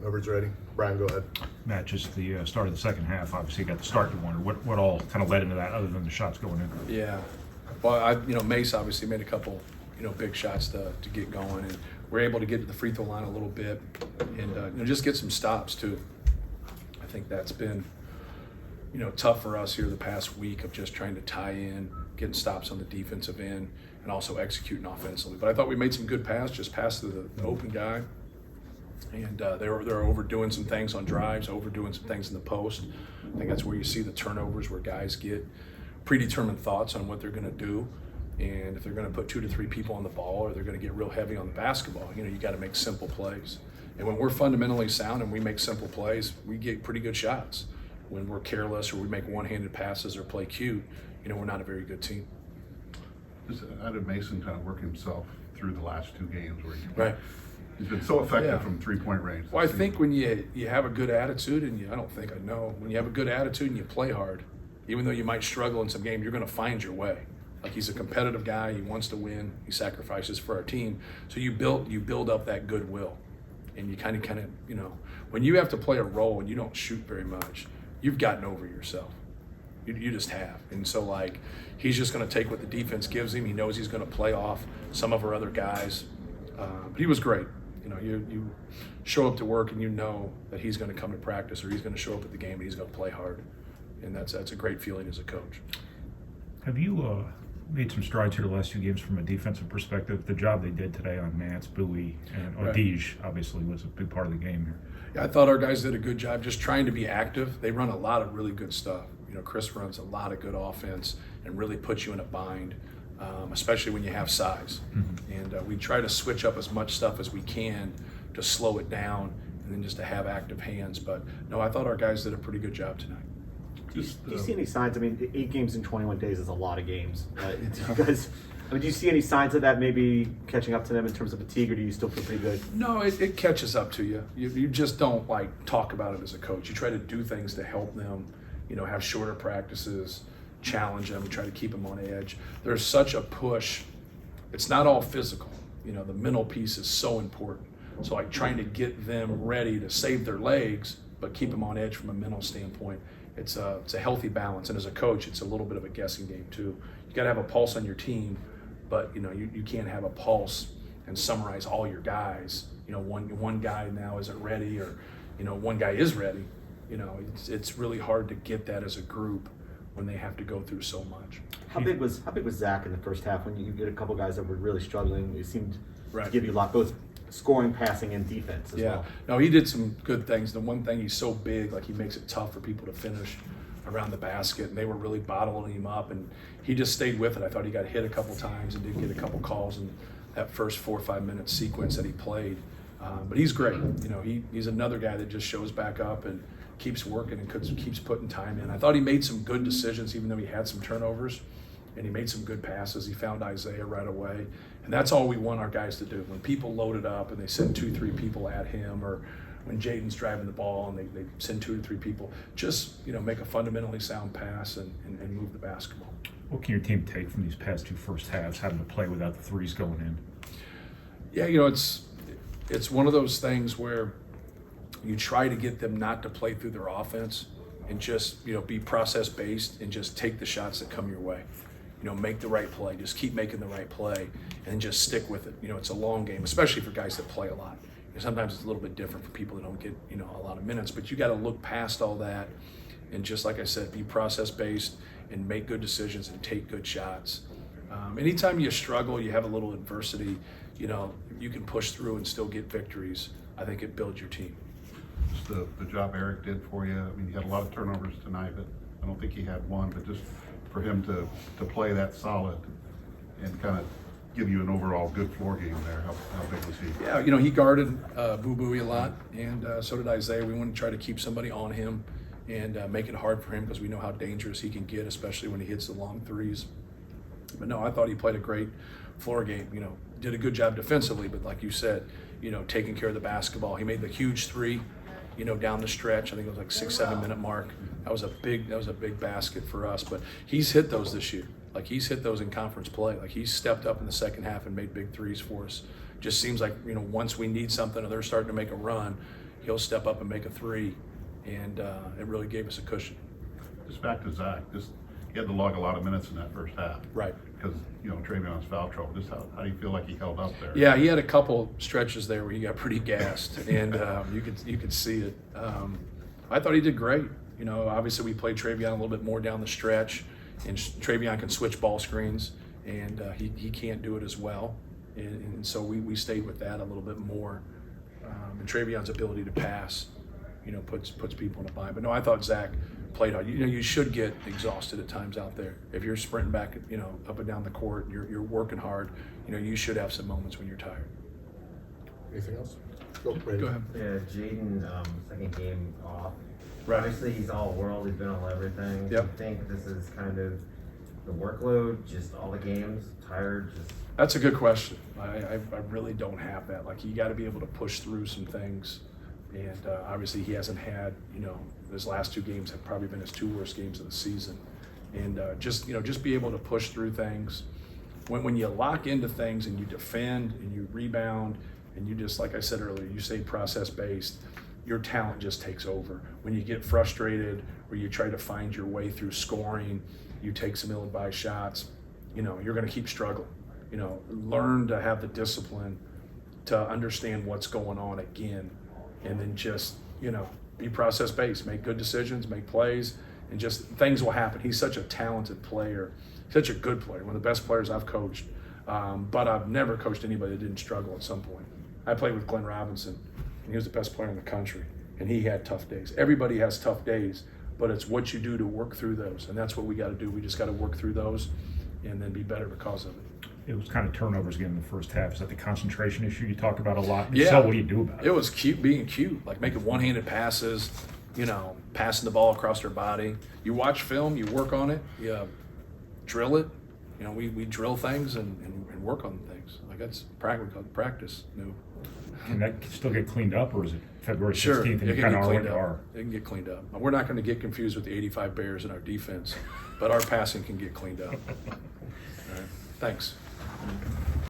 Whoever's ready. Brian, go ahead. Matt, just the start of the second half, obviously you got the start to wonder what all kind of led into that other than the shots going in. Yeah. Well, Mace obviously made a couple, big shots to get going, and we're able to get to the free throw line a little bit and, just get some stops too. I think that's been, tough for us here the past week of just trying to tie in, getting stops on the defensive end, and also executing offensively. But I thought we made some good passes, just passed to the open guy. And they were overdoing some things on drives, overdoing some things in the post. I think that's where you see the turnovers, where guys get predetermined thoughts on what they're going to do. And if they're going to put 2 to 3 people on the ball, or they're going to get real heavy on the basketball, you got to make simple plays. And when we're fundamentally sound and we make simple plays, we get pretty good shots. When we're careless or we make one-handed passes or play cute, we're not a very good team. How did Mason kind of work himself through the last 2 games Right. He's been so effective Yeah. from 3-point range? Well, I think when you have a good attitude, and when you have a good attitude and you play hard, even though you might struggle in some games, you're going to find your way. Like, he's a competitive guy. He wants to win. He sacrifices for our team. So you build up that goodwill, and you kind of when you have to play a role and you don't shoot very much, you've gotten over yourself. You just have. And so, he's just going to take what the defense gives him. He knows he's going to play off some of our other guys. But he was great. You show up to work and you know that he's going to come to practice, or he's going to show up at the game and he's going to play hard. And that's a great feeling as a coach. Have you made some strides here the last 2 games from a defensive perspective? The job they did today on Nance, Bowie, and Ade obviously was a big part of the game here. Yeah, I thought our guys did a good job just trying to be active. They run a lot of really good stuff. Chris runs a lot of good offense and really puts you in a bind, especially when you have size. Mm-hmm. And we try to switch up as much stuff as we can to slow it down and then just to have active hands. But no, I thought our guys did a pretty good job tonight. Do you see any signs? 8 games in 21 days is a lot of games. Do you see any signs of that maybe catching up to them in terms of fatigue, or do you still feel pretty good? No, it catches up to you. You just don't talk about it as a coach. You try to do things to help them, have shorter practices, challenge them, try to keep them on edge. There's such a push. It's not all physical. The mental piece is so important. So trying to get them ready to save their legs, but keep them on edge from a mental standpoint. It's a healthy balance. And as a coach, it's a little bit of a guessing game too. You got to have a pulse on your team, but you can't have a pulse and summarize all your guys. One guy now isn't ready, or one guy is ready. It's really hard to get that as a group when they have to go through so much. How big was Zach in the first half when you get a couple guys that were really struggling? It seemed Right. to give you a lot, both scoring, passing, and defense as well. No, he did some good things. The one thing, he's so big, he makes it tough for people to finish around the basket, and they were really bottling him up, and he just stayed with it. I thought he got hit a couple times and did get a couple calls in that first 4 or 5 minute sequence that he played. But he's great. He's another guy that just shows back up and keeps working and keeps putting time in. I thought he made some good decisions, even though he had some turnovers, and he made some good passes. He found Isaiah right away. And that's all we want our guys to do. When people load it up and they send 2 or 3 people at him, or when Jaden's driving the ball and they send 2 or 3 people, just make a fundamentally sound pass and move the basketball. What can your team take from these past 2 first halves, having to play without the threes going in? Yeah, it's one of those things where you try to get them not to play through their offense and just be process based and just take the shots that come your way. Make the right play, just keep making the right play and just stick with it. It's a long game, especially for guys that play a lot. Sometimes it's a little bit different for people that don't get a lot of minutes, but you got to look past all that and just, like I said, be process based and make good decisions and take good shots. Anytime you struggle, you have a little adversity, you can push through and still get victories. I think it builds your team. Just the job Eric did for you. He had a lot of turnovers tonight, but I don't think he had one. But just for him to play that solid and kind of give you an overall good floor game there, how big was he? Yeah, he guarded Boo Booey a lot, and so did Isaiah. We want to try to keep somebody on him and make it hard for him, because we know how dangerous he can get, especially when he hits the long threes. But no, I thought he played a great floor game. Did a good job defensively, but like you said, taking care of the basketball. He made the huge 3, down the stretch. I think it was 6-7 minute mark. That was a big basket for us. But he's hit those this year. He's hit those in conference play. He's stepped up in the second half and made big threes for us. Just seems like once we need something or they're starting to make a run, he'll step up and make a three, and it really gave us a cushion. Just back to Zach, he had to log a lot of minutes in that first half. Right. Because, Trayvon's foul trouble. Just how do you feel like he held up there? Yeah, he had a couple stretches there where he got pretty gassed, and you could see it. I thought he did great. Obviously we played Trayvon a little bit more down the stretch, and Trayvon can switch ball screens, and he can't do it as well. And so we stayed with that a little bit more. And Trayvon's ability to pass, puts people in a bind. But no, I thought Zach played hard. You should get exhausted at times out there. If you're sprinting back, up and down the court, you're working hard. You should have some moments when you're tired. Anything else? Go ahead. Yeah, Jaden, second game off. Right. Obviously, he's all world. He's been all everything. Yep. Do you think this is kind of the workload, just all the games, tired, just? That's a good question. I really don't have that. Like, you got to be able to push through some things. And obviously he hasn't had, his last two games have probably been his two worst games of the season. And just be able to push through things. When you lock into things and you defend and you rebound and you just, like I said earlier, you say process-based, your talent just takes over. When you get frustrated or you try to find your way through scoring, you take some ill-advised shots, you're going to keep struggling. Learn to have the discipline to understand what's going on again, and then just, be process-based, make good decisions, make plays, and just things will happen. He's such a talented player, such a good player, one of the best players I've coached, but I've never coached anybody that didn't struggle at some point. I played with Glenn Robinson, and he was the best player in the country, and he had tough days. Everybody has tough days, but it's what you do to work through those, and that's what we got to do. We just got to work through those and then be better because of it. It was kind of turnovers again in the first half. Is that the concentration issue you talk about a lot? Yeah. So what do you do about it? It was being cute, like making one-handed passes, passing the ball across their body. You watch film, you work on it, you drill it. We drill things and work on things. Like, that's practice. Can that still get cleaned up, or is it February 16th Sure, and it you can kind get of cleaned already up. are? It can get cleaned up. We're not going to get confused with the 85 Bears in our defense, but our passing can get cleaned up. All right. Thanks.